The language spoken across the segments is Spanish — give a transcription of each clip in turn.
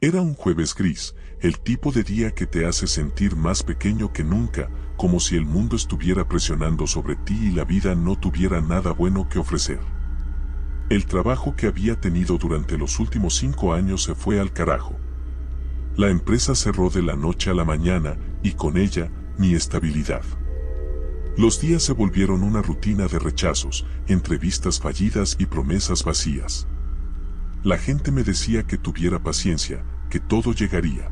Era un jueves gris, el tipo de día que te hace sentir más pequeño que nunca, como si el mundo estuviera presionando sobre ti y la vida no tuviera nada bueno que ofrecer. El trabajo que había tenido durante los últimos 5 años se fue al carajo. La empresa cerró de la noche a la mañana, y con ella, mi estabilidad. Los días se volvieron una rutina de rechazos, entrevistas fallidas y promesas vacías. La gente me decía que tuviera paciencia, que todo llegaría.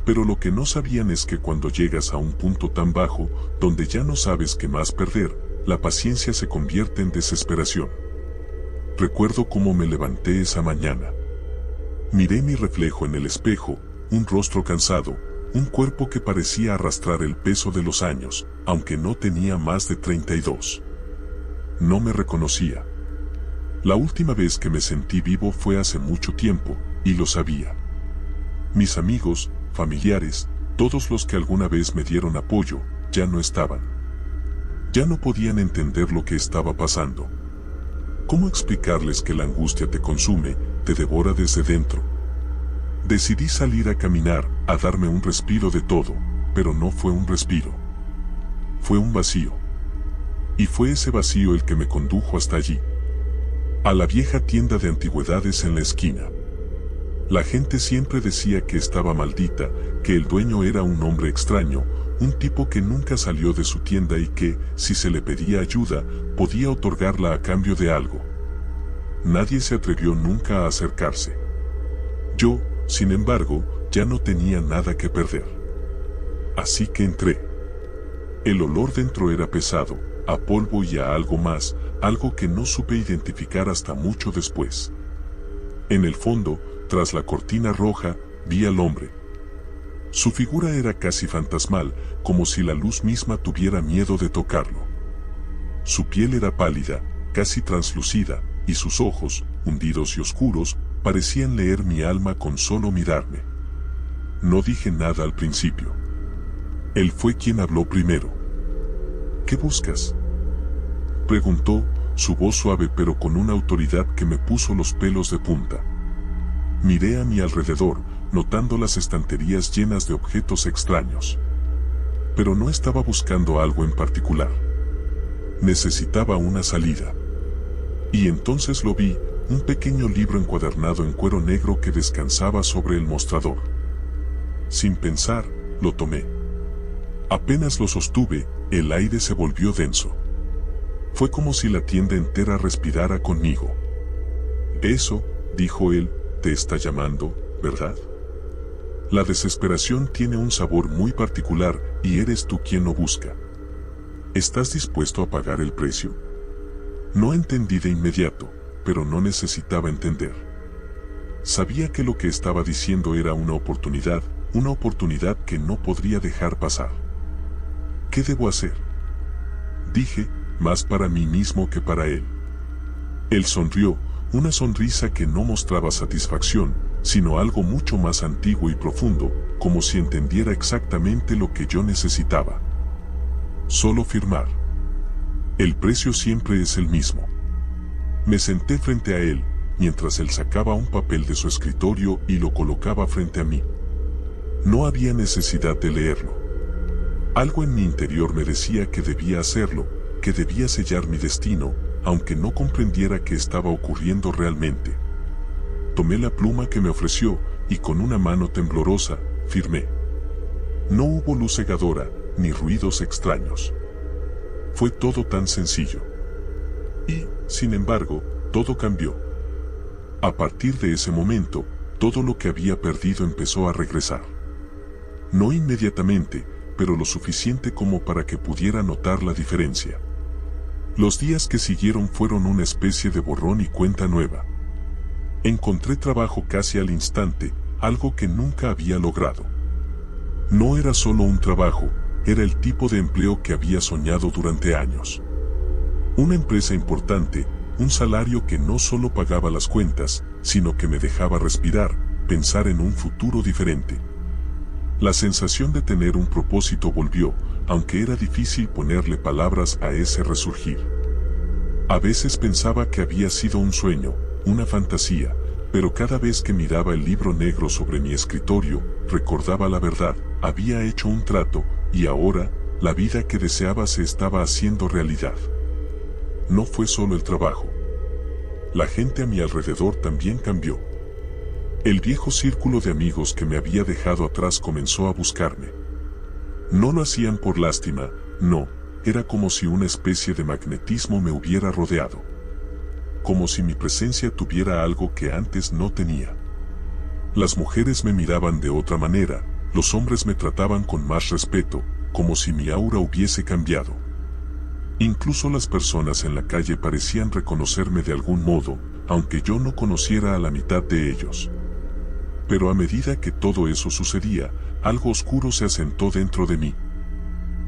Pero lo que no sabían es que cuando llegas a un punto tan bajo, donde ya no sabes qué más perder, la paciencia se convierte en desesperación. Recuerdo cómo me levanté esa mañana. Miré mi reflejo en el espejo, un rostro cansado, un cuerpo que parecía arrastrar el peso de los años, aunque no tenía más de 32. No me reconocía. La última vez que me sentí vivo fue hace mucho tiempo, y lo sabía. Mis amigos, familiares, todos los que alguna vez me dieron apoyo, ya no estaban. Ya no podían entender lo que estaba pasando. ¿Cómo explicarles que la angustia te consume, te devora desde dentro? Decidí salir a caminar, a darme un respiro de todo, pero no fue un respiro. Fue un vacío. Y fue ese vacío el que me condujo hasta allí. A la vieja tienda de antigüedades en la esquina. La gente siempre decía que estaba maldita, que el dueño era un hombre extraño, un tipo que nunca salió de su tienda y que, si se le pedía ayuda, podía otorgarla a cambio de algo. Nadie se atrevió nunca a acercarse. Yo, sin embargo, ya no tenía nada que perder. Así que entré. El olor dentro era pesado, a polvo y a algo más, algo que no supe identificar hasta mucho después. En el fondo, tras la cortina roja, vi al hombre. Su figura era casi fantasmal, como si la luz misma tuviera miedo de tocarlo. Su piel era pálida, casi translúcida, y sus ojos, hundidos y oscuros, parecían leer mi alma con solo mirarme. No dije nada al principio. Él fue quien habló primero. ¿Qué buscas?, preguntó, su voz suave pero con una autoridad que me puso los pelos de punta. Miré a mi alrededor, notando las estanterías llenas de objetos extraños. Pero no estaba buscando algo en particular. Necesitaba una salida. Y entonces lo vi, un pequeño libro encuadernado en cuero negro que descansaba sobre el mostrador. Sin pensar, lo tomé. Apenas lo sostuve, el aire se volvió denso. Fue como si la tienda entera respirara conmigo. Eso, dijo él, te está llamando, ¿verdad? La desesperación tiene un sabor muy particular y eres tú quien lo busca. ¿Estás dispuesto a pagar el precio? No entendí de inmediato, pero no necesitaba entender. Sabía que lo que estaba diciendo era una oportunidad que no podría dejar pasar. ¿Qué debo hacer?, dije, más para mí mismo que para él. Él sonrió, una sonrisa que no mostraba satisfacción, sino algo mucho más antiguo y profundo, como si entendiera exactamente lo que yo necesitaba. Solo firmar. El precio siempre es el mismo. Me senté frente a él, mientras él sacaba un papel de su escritorio y lo colocaba frente a mí. No había necesidad de leerlo. Algo en mi interior me decía que debía hacerlo, que debía sellar mi destino, aunque no comprendiera qué estaba ocurriendo realmente. Tomé la pluma que me ofreció, y con una mano temblorosa, firmé. No hubo luz cegadora, ni ruidos extraños. Fue todo tan sencillo. Y, sin embargo, todo cambió. A partir de ese momento, todo lo que había perdido empezó a regresar. No inmediatamente, pero lo suficiente como para que pudiera notar la diferencia. Los días que siguieron fueron una especie de borrón y cuenta nueva. Encontré trabajo casi al instante, algo que nunca había logrado. No era solo un trabajo, era el tipo de empleo que había soñado durante años. Una empresa importante, un salario que no solo pagaba las cuentas, sino que me dejaba respirar, pensar en un futuro diferente. La sensación de tener un propósito volvió, aunque era difícil ponerle palabras a ese resurgir. A veces pensaba que había sido un sueño, una fantasía, Pero cada vez que miraba el libro negro sobre mi escritorio, recordaba la verdad, había hecho un trato, y ahora, la vida que deseaba se estaba haciendo realidad. No fue solo el trabajo. La gente a mi alrededor también cambió. El viejo círculo de amigos que me había dejado atrás comenzó a buscarme. No lo hacían por lástima, no, era como si una especie de magnetismo me hubiera rodeado. Como si mi presencia tuviera algo que antes no tenía. Las mujeres me miraban de otra manera, los hombres me trataban con más respeto, como si mi aura hubiese cambiado. Incluso las personas en la calle parecían reconocerme de algún modo, aunque yo no conociera a la mitad de ellos. Pero a medida que todo eso sucedía, algo oscuro se asentó dentro de mí.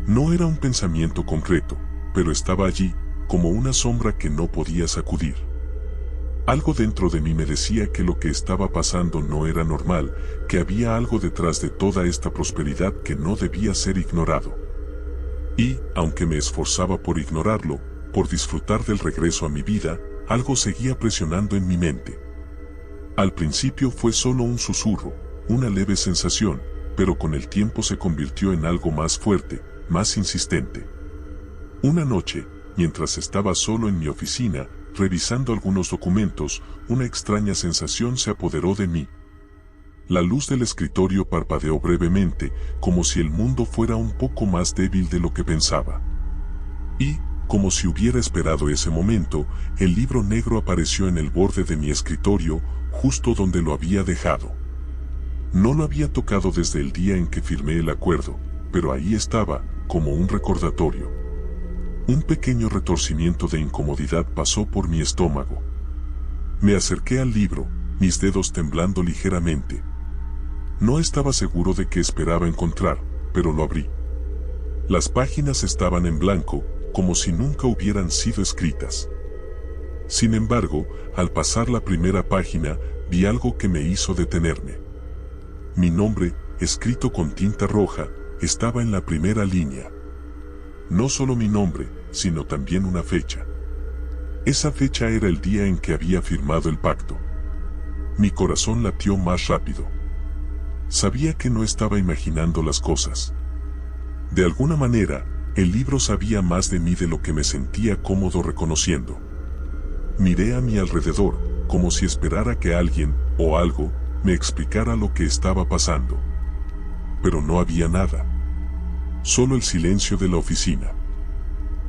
No era un pensamiento concreto, pero estaba allí, como una sombra que no podía sacudir. Algo dentro de mí me decía que lo que estaba pasando no era normal, que había algo detrás de toda esta prosperidad que no debía ser ignorado. Y, aunque me esforzaba por ignorarlo, por disfrutar del regreso a mi vida, algo seguía presionando en mi mente. Al principio fue solo un susurro, una leve sensación, pero con el tiempo se convirtió en algo más fuerte, más insistente. Una noche, mientras estaba solo en mi oficina, revisando algunos documentos, una extraña sensación se apoderó de mí. La luz del escritorio parpadeó brevemente, como si el mundo fuera un poco más débil de lo que pensaba. Y, como si hubiera esperado ese momento, el libro negro apareció en el borde de mi escritorio, justo donde lo había dejado. No lo había tocado desde el día en que firmé el acuerdo, pero ahí estaba, como un recordatorio. Un pequeño retorcimiento de incomodidad pasó por mi estómago. Me acerqué al libro, mis dedos temblando ligeramente. No estaba seguro de qué esperaba encontrar, pero lo abrí. Las páginas estaban en blanco, como si nunca hubieran sido escritas. Sin embargo, al pasar la primera página, vi algo que me hizo detenerme. Mi nombre, escrito con tinta roja, estaba en la primera línea. No solo mi nombre, sino también una fecha. Esa fecha era el día en que había firmado el pacto. Mi corazón latió más rápido. Sabía que no estaba imaginando las cosas. De alguna manera, el libro sabía más de mí de lo que me sentía cómodo reconociendo. Miré a mi alrededor, como si esperara que alguien, o algo, me explicara lo que estaba pasando. Pero no había nada. Solo el silencio de la oficina.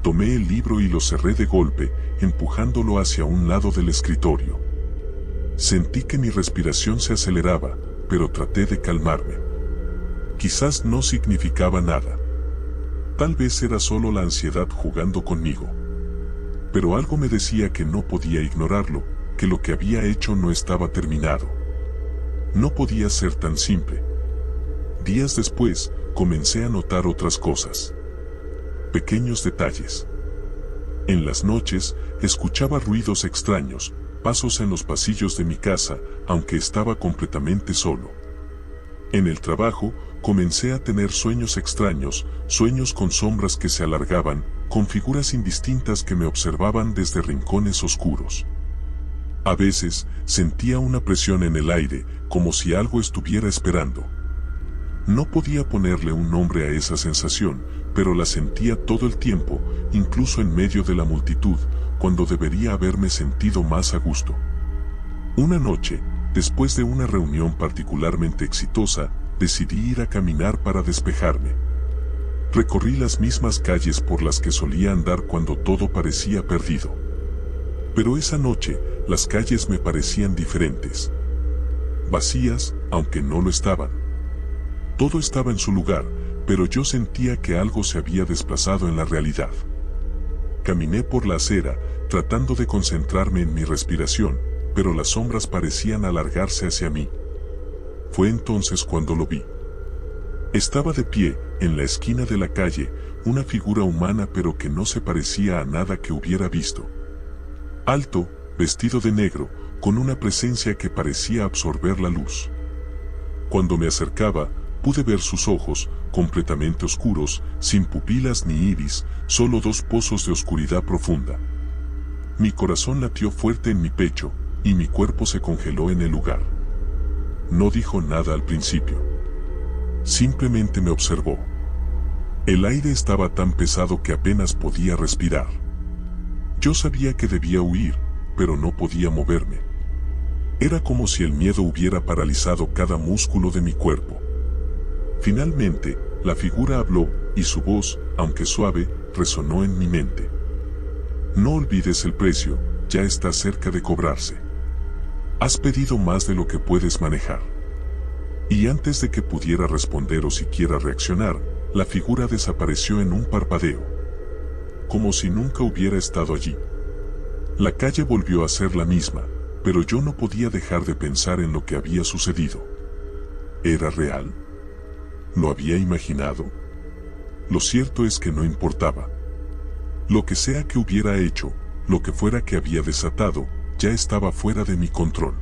Tomé el libro y lo cerré de golpe, empujándolo hacia un lado del escritorio. Sentí que mi respiración se aceleraba, pero traté de calmarme. Quizás no significaba nada. Tal vez era solo la ansiedad jugando conmigo. Pero algo me decía que no podía ignorarlo, que lo que había hecho no estaba terminado. No podía ser tan simple. Días después, comencé a notar otras cosas. Pequeños detalles. En las noches, escuchaba ruidos extraños, pasos en los pasillos de mi casa, aunque estaba completamente solo. En el trabajo, comencé a tener sueños extraños, sueños con sombras que se alargaban, con figuras indistintas que me observaban desde rincones oscuros. A veces, sentía una presión en el aire, como si algo estuviera esperando. No podía ponerle un nombre a esa sensación, pero la sentía todo el tiempo, incluso en medio de la multitud, cuando debería haberme sentido más a gusto. Una noche, después de una reunión particularmente exitosa, decidí ir a caminar para despejarme. Recorrí las mismas calles por las que solía andar cuando todo parecía perdido. Pero esa noche, las calles me parecían diferentes. Vacías, aunque no lo estaban. Todo estaba en su lugar, pero yo sentía que algo se había desplazado en la realidad. Caminé por la acera, tratando de concentrarme en mi respiración, pero las sombras parecían alargarse hacia mí. Fue entonces cuando lo vi. Estaba de pie, en la esquina de la calle, una figura humana pero que no se parecía a nada que hubiera visto. Alto, vestido de negro, con una presencia que parecía absorber la luz. Cuando me acercaba, pude ver sus ojos, completamente oscuros, sin pupilas ni iris, solo dos pozos de oscuridad profunda. Mi corazón latió fuerte en mi pecho, y mi cuerpo se congeló en el lugar. No dijo nada al principio. Simplemente me observó. El aire estaba tan pesado que apenas podía respirar. Yo sabía que debía huir, pero no podía moverme. Era como si el miedo hubiera paralizado cada músculo de mi cuerpo. Finalmente, la figura habló, y su voz, aunque suave, resonó en mi mente. No olvides el precio, ya está cerca de cobrarse. Has pedido más de lo que puedes manejar. Y antes de que pudiera responder o siquiera reaccionar, la figura desapareció en un parpadeo. Como si nunca hubiera estado allí. La calle volvió a ser la misma, pero yo no podía dejar de pensar en lo que había sucedido. ¿Era real? ¿Lo había imaginado? Lo cierto es que no importaba. Lo que sea que hubiera hecho, lo que fuera que había desatado, ya estaba fuera de mi control.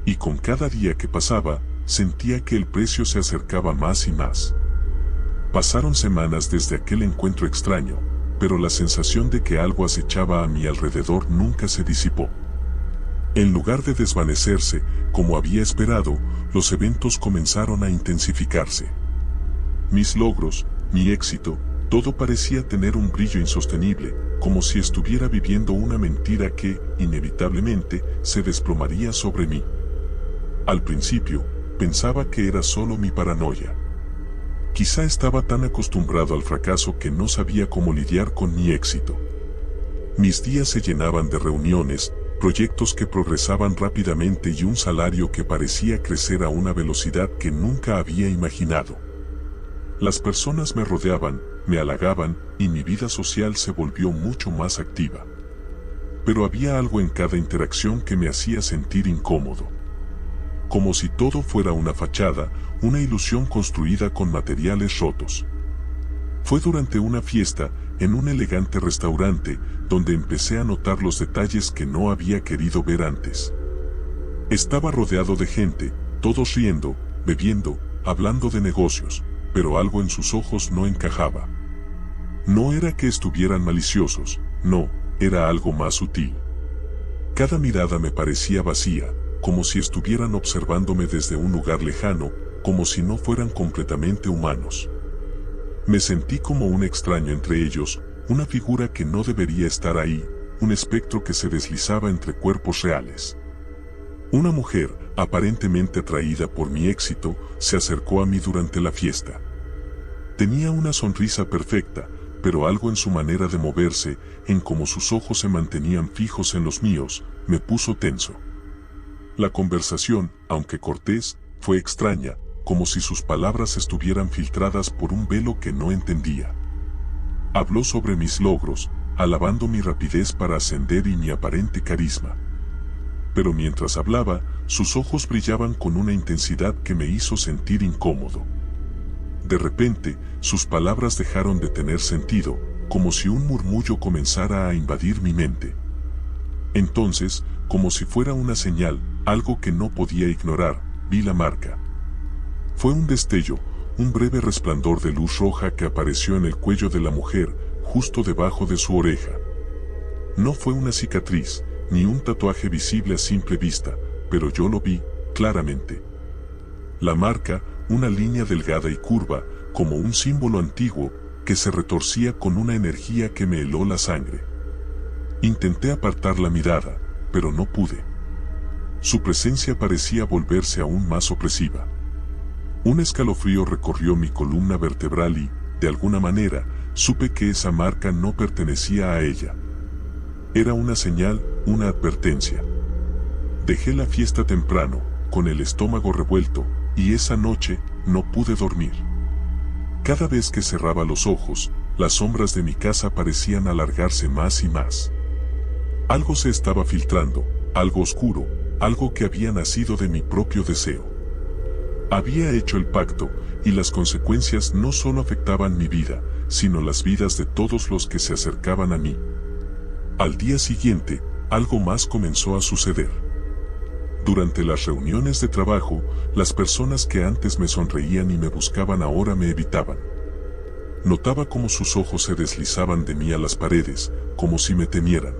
Y con cada día que pasaba, sentía que el precio se acercaba más y más. Pasaron semanas desde aquel encuentro extraño, pero la sensación de que algo acechaba a mi alrededor nunca se disipó. En lugar de desvanecerse, como había esperado, los eventos comenzaron a intensificarse. Mis logros, mi éxito, todo parecía tener un brillo insostenible, como si estuviera viviendo una mentira que, inevitablemente, se desplomaría sobre mí. Al principio, pensaba que era solo mi paranoia. Quizá estaba tan acostumbrado al fracaso que no sabía cómo lidiar con mi éxito. Mis días se llenaban de reuniones, proyectos que progresaban rápidamente y un salario que parecía crecer a una velocidad que nunca había imaginado. Las personas me rodeaban, me halagaban, y mi vida social se volvió mucho más activa. Pero había algo en cada interacción que me hacía sentir incómodo. Como si todo fuera una fachada, una ilusión construida con materiales rotos. Fue durante una fiesta, en un elegante restaurante, donde empecé a notar los detalles que no había querido ver antes. Estaba rodeado de gente, todos riendo, bebiendo, hablando de negocios, pero algo en sus ojos no encajaba. No era que estuvieran maliciosos, no, era algo más sutil. Cada mirada me parecía vacía, como si estuvieran observándome desde un lugar lejano, como si no fueran completamente humanos. Me sentí como un extraño entre ellos, una figura que no debería estar ahí, un espectro que se deslizaba entre cuerpos reales. Una mujer, aparentemente atraída por mi éxito, se acercó a mí durante la fiesta. Tenía una sonrisa perfecta, pero algo en su manera de moverse, en cómo sus ojos se mantenían fijos en los míos, me puso tenso. La conversación, aunque cortés, fue extraña, como si sus palabras estuvieran filtradas por un velo que no entendía. Habló sobre mis logros, alabando mi rapidez para ascender y mi aparente carisma. Pero mientras hablaba, sus ojos brillaban con una intensidad que me hizo sentir incómodo. De repente, sus palabras dejaron de tener sentido, como si un murmullo comenzara a invadir mi mente. Entonces, como si fuera una señal, algo que no podía ignorar, vi la marca. Fue un destello, un breve resplandor de luz roja que apareció en el cuello de la mujer, justo debajo de su oreja. No fue una cicatriz, ni un tatuaje visible a simple vista, pero yo lo vi, claramente. La marca, una línea delgada y curva, como un símbolo antiguo, que se retorcía con una energía que me heló la sangre. Intenté apartar la mirada, pero no pude. Su presencia parecía volverse aún más opresiva. Un escalofrío recorrió mi columna vertebral y, de alguna manera, supe que esa marca no pertenecía a ella. Era una señal, una advertencia. Dejé la fiesta temprano, con el estómago revuelto, y esa noche no pude dormir. Cada vez que cerraba los ojos, las sombras de mi casa parecían alargarse más y más. Algo se estaba filtrando, algo oscuro, algo que había nacido de mi propio deseo. Había hecho el pacto, y las consecuencias no solo afectaban mi vida, sino las vidas de todos los que se acercaban a mí. Al día siguiente, algo más comenzó a suceder. Durante las reuniones de trabajo, las personas que antes me sonreían y me buscaban ahora me evitaban. Notaba cómo sus ojos se deslizaban de mí a las paredes, como si me temieran.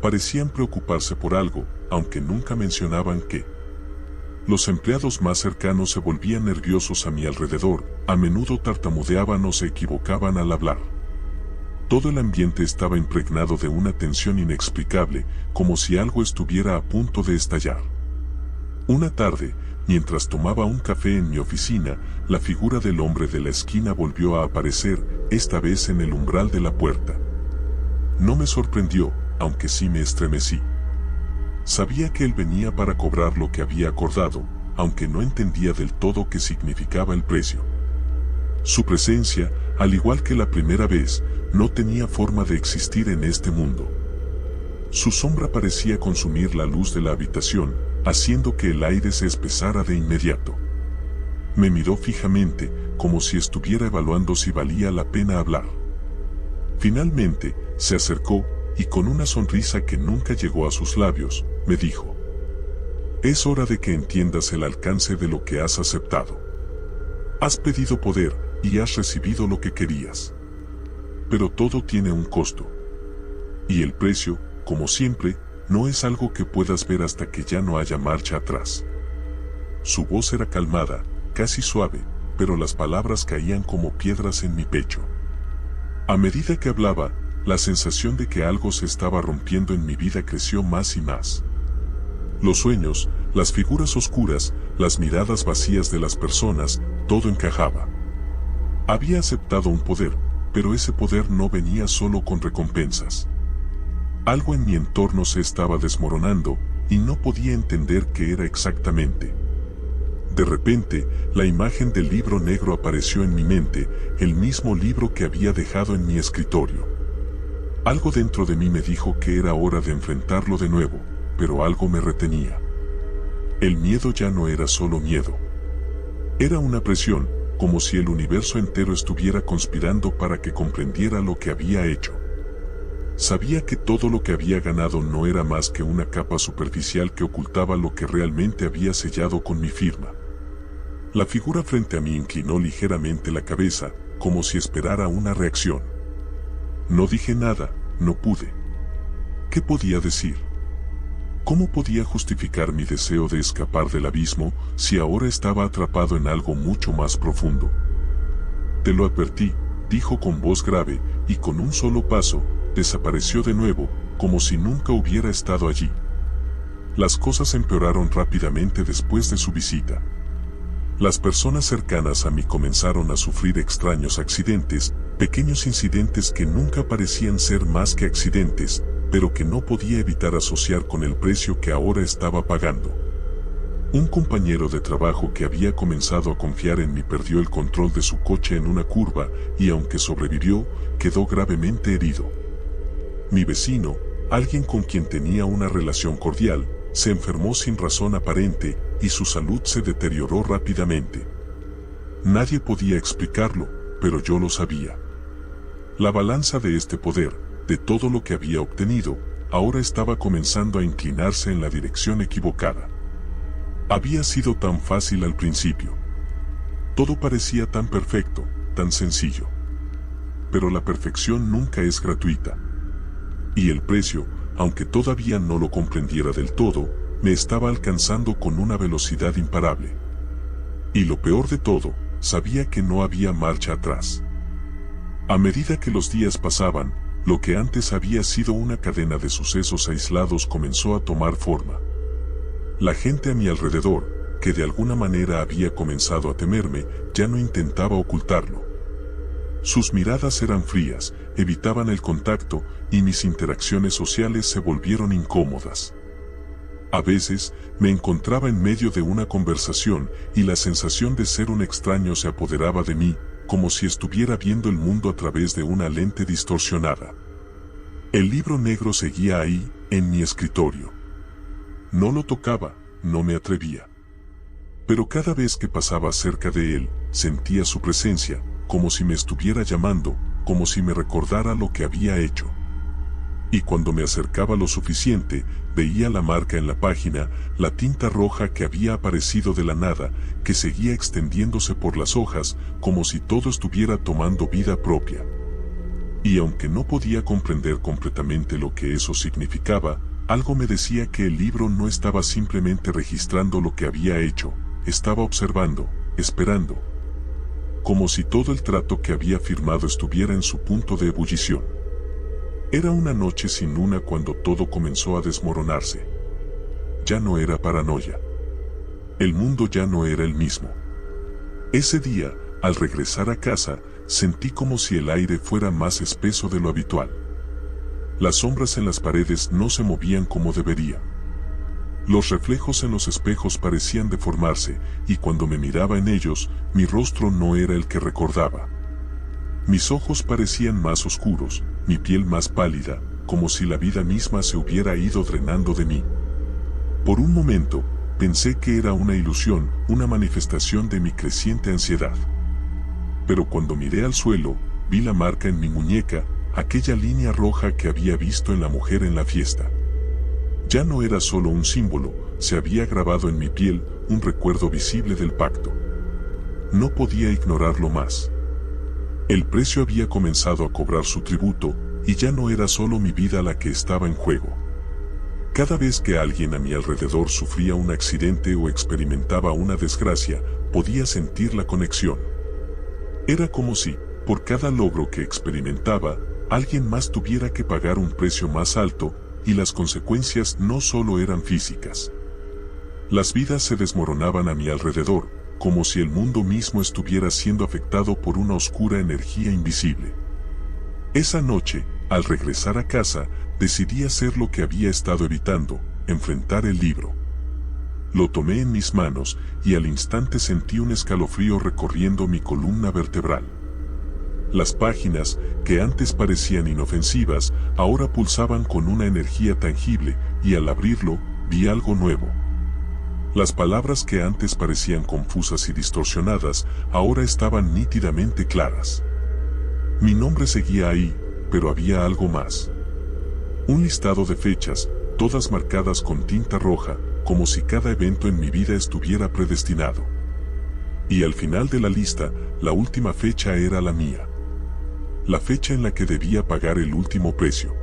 Parecían preocuparse por algo, aunque nunca mencionaban qué. Los empleados más cercanos se volvían nerviosos a mi alrededor, a menudo tartamudeaban o se equivocaban al hablar. Todo el ambiente estaba impregnado de una tensión inexplicable, como si algo estuviera a punto de estallar. Una tarde, mientras tomaba un café en mi oficina, la figura del hombre de la esquina volvió a aparecer, esta vez en el umbral de la puerta. No me sorprendió, aunque sí me estremecí. Sabía que él venía para cobrar lo que había acordado, aunque no entendía del todo qué significaba el precio. Su presencia, al igual que la primera vez, no tenía forma de existir en este mundo. Su sombra parecía consumir la luz de la habitación, haciendo que el aire se espesara de inmediato. Me miró fijamente, como si estuviera evaluando si valía la pena hablar. Finalmente, se acercó, y con una sonrisa que nunca llegó a sus labios, me dijo: «Es hora de que entiendas el alcance de lo que has aceptado. Has pedido poder, y has recibido lo que querías. Pero todo tiene un costo. Y el precio, como siempre, no es algo que puedas ver hasta que ya no haya marcha atrás». Su voz era calmada, casi suave, pero las palabras caían como piedras en mi pecho. A medida que hablaba, la sensación de que algo se estaba rompiendo en mi vida creció más y más. Los sueños, las figuras oscuras, las miradas vacías de las personas, todo encajaba. Había aceptado un poder, pero ese poder no venía solo con recompensas. Algo en mi entorno se estaba desmoronando, y no podía entender qué era exactamente. De repente, la imagen del libro negro apareció en mi mente, el mismo libro que había dejado en mi escritorio. Algo dentro de mí me dijo que era hora de enfrentarlo de nuevo, pero algo me retenía. El miedo ya no era solo miedo. Era una presión, como si el universo entero estuviera conspirando para que comprendiera lo que había hecho. Sabía que todo lo que había ganado no era más que una capa superficial que ocultaba lo que realmente había sellado con mi firma. La figura frente a mí inclinó ligeramente la cabeza, como si esperara una reacción. No dije nada, no pude. ¿Qué podía decir? ¿Cómo podía justificar mi deseo de escapar del abismo si ahora estaba atrapado en algo mucho más profundo? «Te lo advertí», dijo con voz grave, y con un solo paso, desapareció de nuevo, como si nunca hubiera estado allí. Las cosas empeoraron rápidamente después de su visita. Las personas cercanas a mí comenzaron a sufrir extraños accidentes, pequeños incidentes que nunca parecían ser más que accidentes, pero que no podía evitar asociar con el precio que ahora estaba pagando. Un compañero de trabajo que había comenzado a confiar en mí perdió el control de su coche en una curva y, aunque sobrevivió, quedó gravemente herido. Mi vecino, alguien con quien tenía una relación cordial, se enfermó sin razón aparente y su salud se deterioró rápidamente. Nadie podía explicarlo, pero yo lo sabía. La balanza de este poder, de todo lo que había obtenido, ahora estaba comenzando a inclinarse en la dirección equivocada. Había sido tan fácil al principio. Todo parecía tan perfecto, tan sencillo. Pero la perfección nunca es gratuita. Y el precio, aunque todavía no lo comprendiera del todo, me estaba alcanzando con una velocidad imparable. Y lo peor de todo, sabía que no había marcha atrás. A medida que los días pasaban, lo que antes había sido una cadena de sucesos aislados comenzó a tomar forma. La gente a mi alrededor, que de alguna manera había comenzado a temerme, ya no intentaba ocultarlo. Sus miradas eran frías, evitaban el contacto, y mis interacciones sociales se volvieron incómodas. A veces, me encontraba en medio de una conversación, y la sensación de ser un extraño se apoderaba de mí, como si estuviera viendo el mundo a través de una lente distorsionada. El libro negro seguía ahí, en mi escritorio. No lo tocaba, no me atrevía. Pero cada vez que pasaba cerca de él, sentía su presencia, como si me estuviera llamando, como si me recordara lo que había hecho. Y cuando me acercaba lo suficiente, veía la marca en la página, la tinta roja que había aparecido de la nada, que seguía extendiéndose por las hojas, como si todo estuviera tomando vida propia. Y aunque no podía comprender completamente lo que eso significaba, Algo me decía que el libro no estaba simplemente registrando lo que había hecho, estaba observando, esperando. Como si todo el trato que había firmado estuviera en su punto de ebullición. Era una noche sin luna cuando todo comenzó a desmoronarse. Ya no era paranoia. El mundo ya no era el mismo. Ese día, al regresar a casa, sentí como si el aire fuera más espeso de lo habitual. Las sombras en las paredes no se movían como deberían. Los reflejos en los espejos parecían deformarse, y cuando me miraba en ellos, mi rostro no era el que recordaba. Mis ojos parecían más oscuros, mi piel más pálida, como si la vida misma se hubiera ido drenando de mí. Por un momento, pensé que era una ilusión, una manifestación de mi creciente ansiedad. Pero cuando miré al suelo, vi la marca en mi muñeca, aquella línea roja que había visto en la mujer en la fiesta. Ya no era solo un símbolo, se había grabado en mi piel un recuerdo visible del pacto. No podía ignorarlo más. El precio había comenzado a cobrar su tributo, y ya no era solo mi vida la que estaba en juego. Cada vez que alguien a mi alrededor sufría un accidente o experimentaba una desgracia, podía sentir la conexión. Era como si, por cada logro que experimentaba, alguien más tuviera que pagar un precio más alto, y las consecuencias no solo eran físicas. Las vidas se desmoronaban a mi alrededor, como si el mundo mismo estuviera siendo afectado por una oscura energía invisible. Esa noche, al regresar a casa, decidí hacer lo que había estado evitando, enfrentar el libro. Lo tomé en mis manos, y al instante sentí un escalofrío recorriendo mi columna vertebral. Las páginas, que antes parecían inofensivas, ahora pulsaban con una energía tangible, y al abrirlo, vi algo nuevo. Las palabras que antes parecían confusas y distorsionadas, ahora estaban nítidamente claras. Mi nombre seguía ahí, pero había algo más. Un listado de fechas, todas marcadas con tinta roja, como si cada evento en mi vida estuviera predestinado. Y al final de la lista, la última fecha era la mía. La fecha en la que debía pagar el último precio.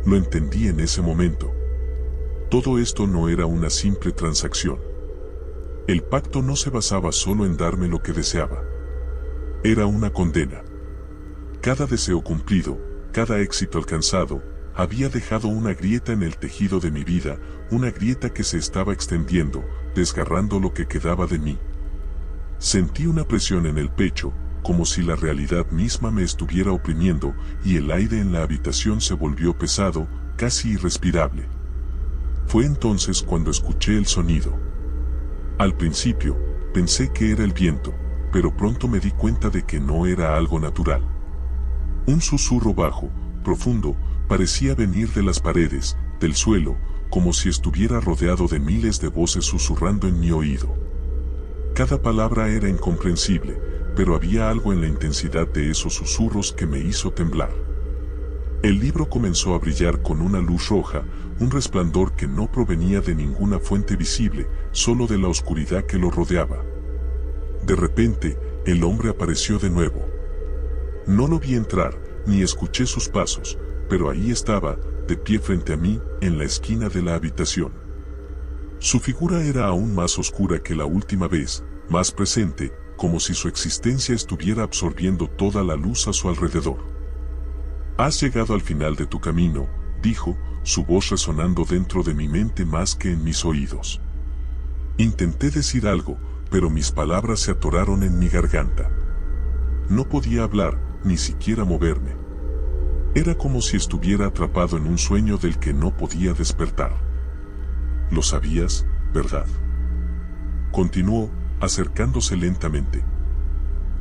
Lo entendí en ese momento. Todo esto no era una simple transacción. El pacto no se basaba solo en darme lo que deseaba. Era una condena. Cada deseo cumplido, cada éxito alcanzado, había dejado una grieta en el tejido de mi vida, una grieta que se estaba extendiendo, desgarrando lo que quedaba de mí. Sentí una presión en el pecho, como si la realidad misma me estuviera oprimiendo, y el aire en la habitación se volvió pesado, casi irrespirable. Fue entonces cuando escuché el sonido. Al principio, pensé que era el viento, pero pronto me di cuenta de que no era algo natural. Un susurro bajo, profundo, parecía venir de las paredes, del suelo, como si estuviera rodeado de miles de voces susurrando en mi oído. Cada palabra era incomprensible, pero había algo en la intensidad de esos susurros que me hizo temblar. El libro comenzó a brillar con una luz roja, un resplandor que no provenía de ninguna fuente visible, solo de la oscuridad que lo rodeaba. De repente, el hombre apareció de nuevo. No lo vi entrar, ni escuché sus pasos, pero ahí estaba, de pie frente a mí, en la esquina de la habitación. Su figura era aún más oscura que la última vez, más presente, como si su existencia estuviera absorbiendo toda la luz a su alrededor. «Has llegado al final de tu camino», dijo, su voz resonando dentro de mi mente más que en mis oídos. Intenté decir algo, pero mis palabras se atoraron en mi garganta. No podía hablar, ni siquiera moverme. Era como si estuviera atrapado en un sueño del que no podía despertar. «Lo sabías, ¿verdad?», continuó, acercándose lentamente.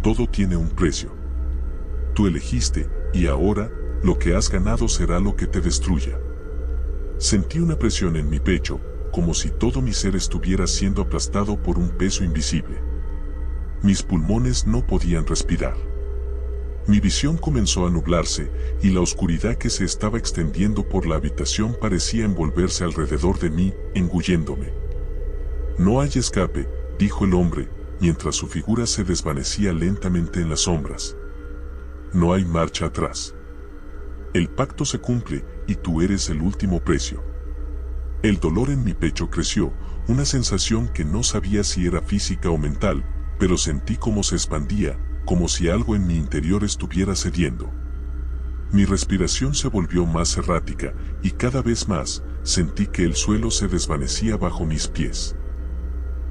«Todo tiene un precio. Tú elegiste, y ahora, lo que has ganado será lo que te destruya». Sentí una presión en mi pecho, como si todo mi ser estuviera siendo aplastado por un peso invisible. Mis pulmones no podían respirar. Mi visión comenzó a nublarse, y la oscuridad que se estaba extendiendo por la habitación parecía envolverse alrededor de mí, engulléndome. «No hay escape», dijo el hombre, mientras su figura se desvanecía lentamente en las sombras. «No hay marcha atrás. El pacto se cumple, y tú eres el último precio». El dolor en mi pecho creció, una sensación que no sabía si era física o mental, pero sentí cómo se expandía, como si algo en mi interior estuviera cediendo. Mi respiración se volvió más errática, y cada vez más, sentí que el suelo se desvanecía bajo mis pies.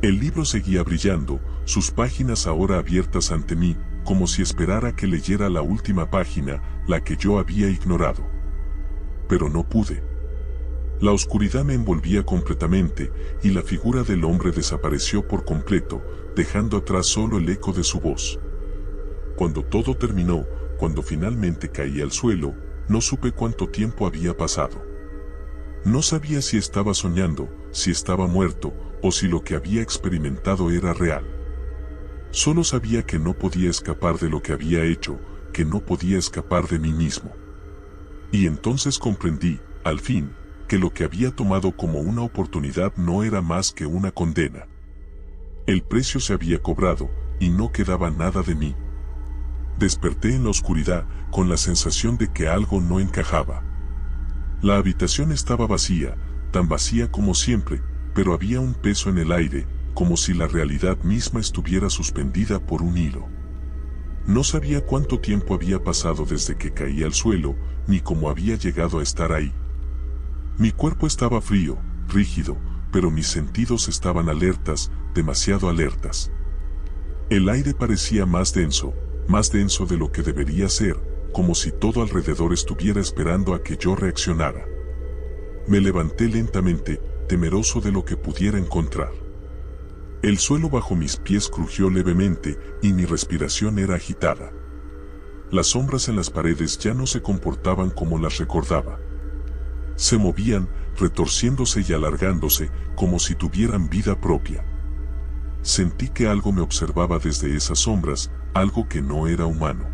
El libro seguía brillando, sus páginas ahora abiertas ante mí, como si esperara que leyera la última página, la que yo había ignorado. Pero no pude. La oscuridad me envolvía completamente, y la figura del hombre desapareció por completo, dejando atrás solo el eco de su voz. Cuando todo terminó, cuando finalmente caí al suelo, no supe cuánto tiempo había pasado. No sabía si estaba soñando, si estaba muerto, o si lo que había experimentado era real. Solo sabía que no podía escapar de lo que había hecho, que no podía escapar de mí mismo. Y entonces comprendí, al fin, que lo que había tomado como una oportunidad no era más que una condena. El precio se había cobrado, y no quedaba nada de mí. Desperté en la oscuridad, con la sensación de que algo no encajaba. La habitación estaba vacía, tan vacía como siempre, pero había un peso en el aire, como si la realidad misma estuviera suspendida por un hilo. No sabía cuánto tiempo había pasado desde que caí al suelo, ni cómo había llegado a estar ahí. Mi cuerpo estaba frío, rígido, pero mis sentidos estaban alertas, demasiado alertas. El aire parecía más denso de lo que debería ser, como si todo alrededor estuviera esperando a que yo reaccionara. Me levanté lentamente, temeroso de lo que pudiera encontrar. El suelo bajo mis pies crujió levemente y mi respiración era agitada. Las sombras en las paredes ya no se comportaban como las recordaba. Se movían, retorciéndose y alargándose, como si tuvieran vida propia. Sentí que algo me observaba desde esas sombras, algo que no era humano.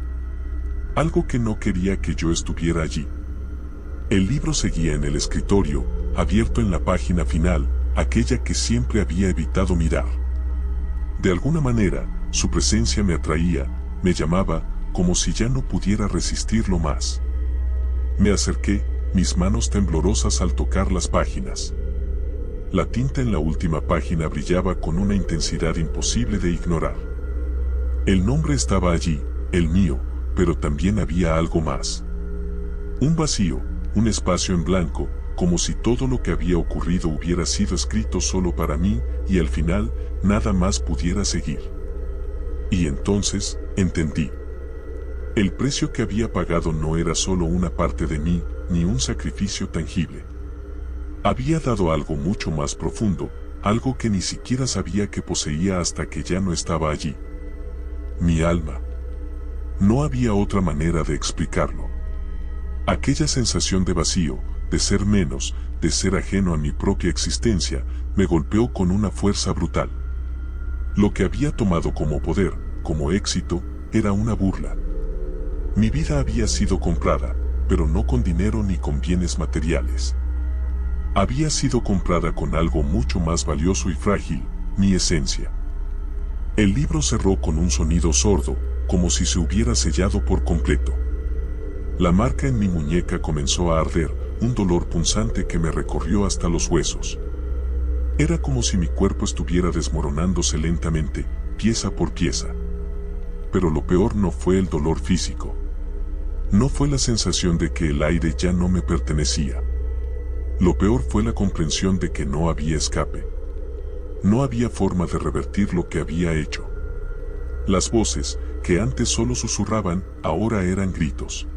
Algo que no quería que yo estuviera allí. El libro seguía en el escritorio, abierto en la página final, aquella que siempre había evitado mirar. De alguna manera, su presencia me atraía, me llamaba, como si ya no pudiera resistirlo más. Me acerqué, mis manos temblorosas al tocar las páginas. La tinta en la última página brillaba con una intensidad imposible de ignorar. El nombre estaba allí, el mío, pero también había algo más. Un vacío, un espacio en blanco, como si todo lo que había ocurrido hubiera sido escrito solo para mí, y al final, nada más pudiera seguir. Y entonces, entendí. El precio que había pagado no era solo una parte de mí, ni un sacrificio tangible. Había dado algo mucho más profundo, algo que ni siquiera sabía que poseía hasta que ya no estaba allí. Mi alma. No había otra manera de explicarlo. Aquella sensación de vacío, de ser menos, de ser ajeno a mi propia existencia, me golpeó con una fuerza brutal. Lo que había tomado como poder, como éxito, era una burla. Mi vida había sido comprada, pero no con dinero ni con bienes materiales. Había sido comprada con algo mucho más valioso y frágil, mi esencia. El libro cerró con un sonido sordo, como si se hubiera sellado por completo. La marca en mi muñeca comenzó a arder, un dolor punzante que me recorrió hasta los huesos. Era como si mi cuerpo estuviera desmoronándose lentamente, pieza por pieza. Pero lo peor no fue el dolor físico. No fue la sensación de que el aire ya no me pertenecía. Lo peor fue la comprensión de que no había escape. No había forma de revertir lo que había hecho. Las voces, que antes solo susurraban, ahora eran gritos.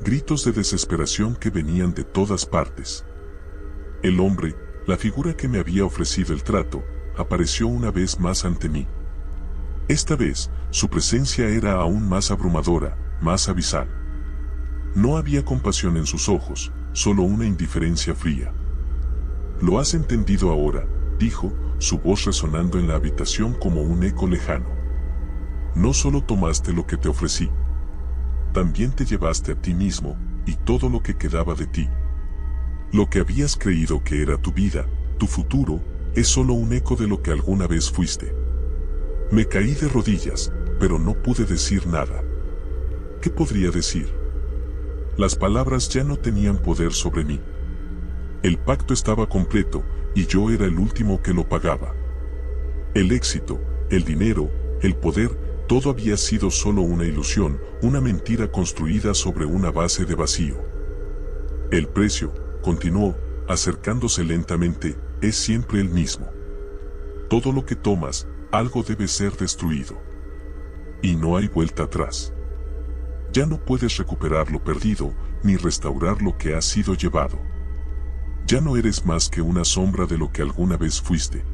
Gritos de desesperación que venían de todas partes. El hombre, la figura que me había ofrecido el trato, apareció una vez más ante mí. Esta vez, su presencia era aún más abrumadora, más abisal. No había compasión en sus ojos, solo una indiferencia fría. «Lo has entendido ahora», dijo, su voz resonando en la habitación como un eco lejano. «No solo tomaste lo que te ofrecí, también te llevaste a ti mismo, y todo lo que quedaba de ti. Lo que habías creído que era tu vida, tu futuro, es solo un eco de lo que alguna vez fuiste». Me caí de rodillas, pero no pude decir nada. ¿Qué podría decir? Las palabras ya no tenían poder sobre mí. El pacto estaba completo, y yo era el último que lo pagaba. El éxito, el dinero, el poder, todo había sido solo una ilusión, una mentira construida sobre una base de vacío. El precio, continuó, acercándose lentamente, es siempre el mismo. Todo lo que tomas, algo debe ser destruido. Y no hay vuelta atrás. Ya no puedes recuperar lo perdido, ni restaurar lo que ha sido llevado. Ya no eres más que una sombra de lo que alguna vez fuiste.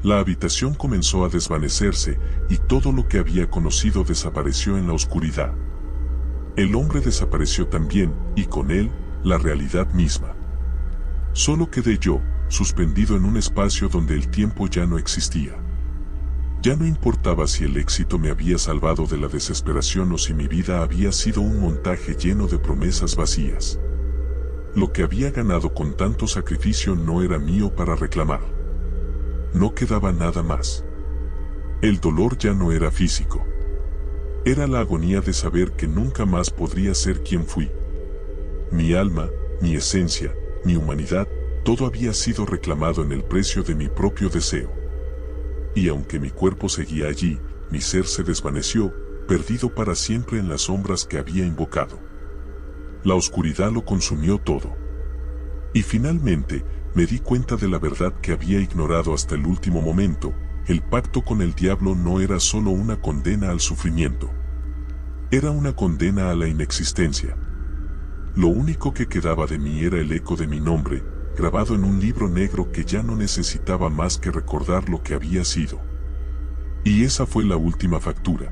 La habitación comenzó a desvanecerse, y todo lo que había conocido desapareció en la oscuridad. El hombre desapareció también, y con él, la realidad misma. Solo quedé yo, suspendido en un espacio donde el tiempo ya no existía. Ya no importaba si el éxito me había salvado de la desesperación o si mi vida había sido un montaje lleno de promesas vacías. Lo que había ganado con tanto sacrificio no era mío para reclamar. No quedaba nada más. El dolor ya no era físico. Era la agonía de saber que nunca más podría ser quien fui. Mi alma, mi esencia, mi humanidad, todo había sido reclamado en el precio de mi propio deseo. Y aunque mi cuerpo seguía allí, mi ser se desvaneció, perdido para siempre en las sombras que había invocado. La oscuridad lo consumió todo. Y finalmente, me di cuenta de la verdad que había ignorado hasta el último momento: el pacto con el diablo no era solo una condena al sufrimiento. Era una condena a la inexistencia. Lo único que quedaba de mí era el eco de mi nombre, grabado en un libro negro que ya no necesitaba más que recordar lo que había sido. Y esa fue la última factura.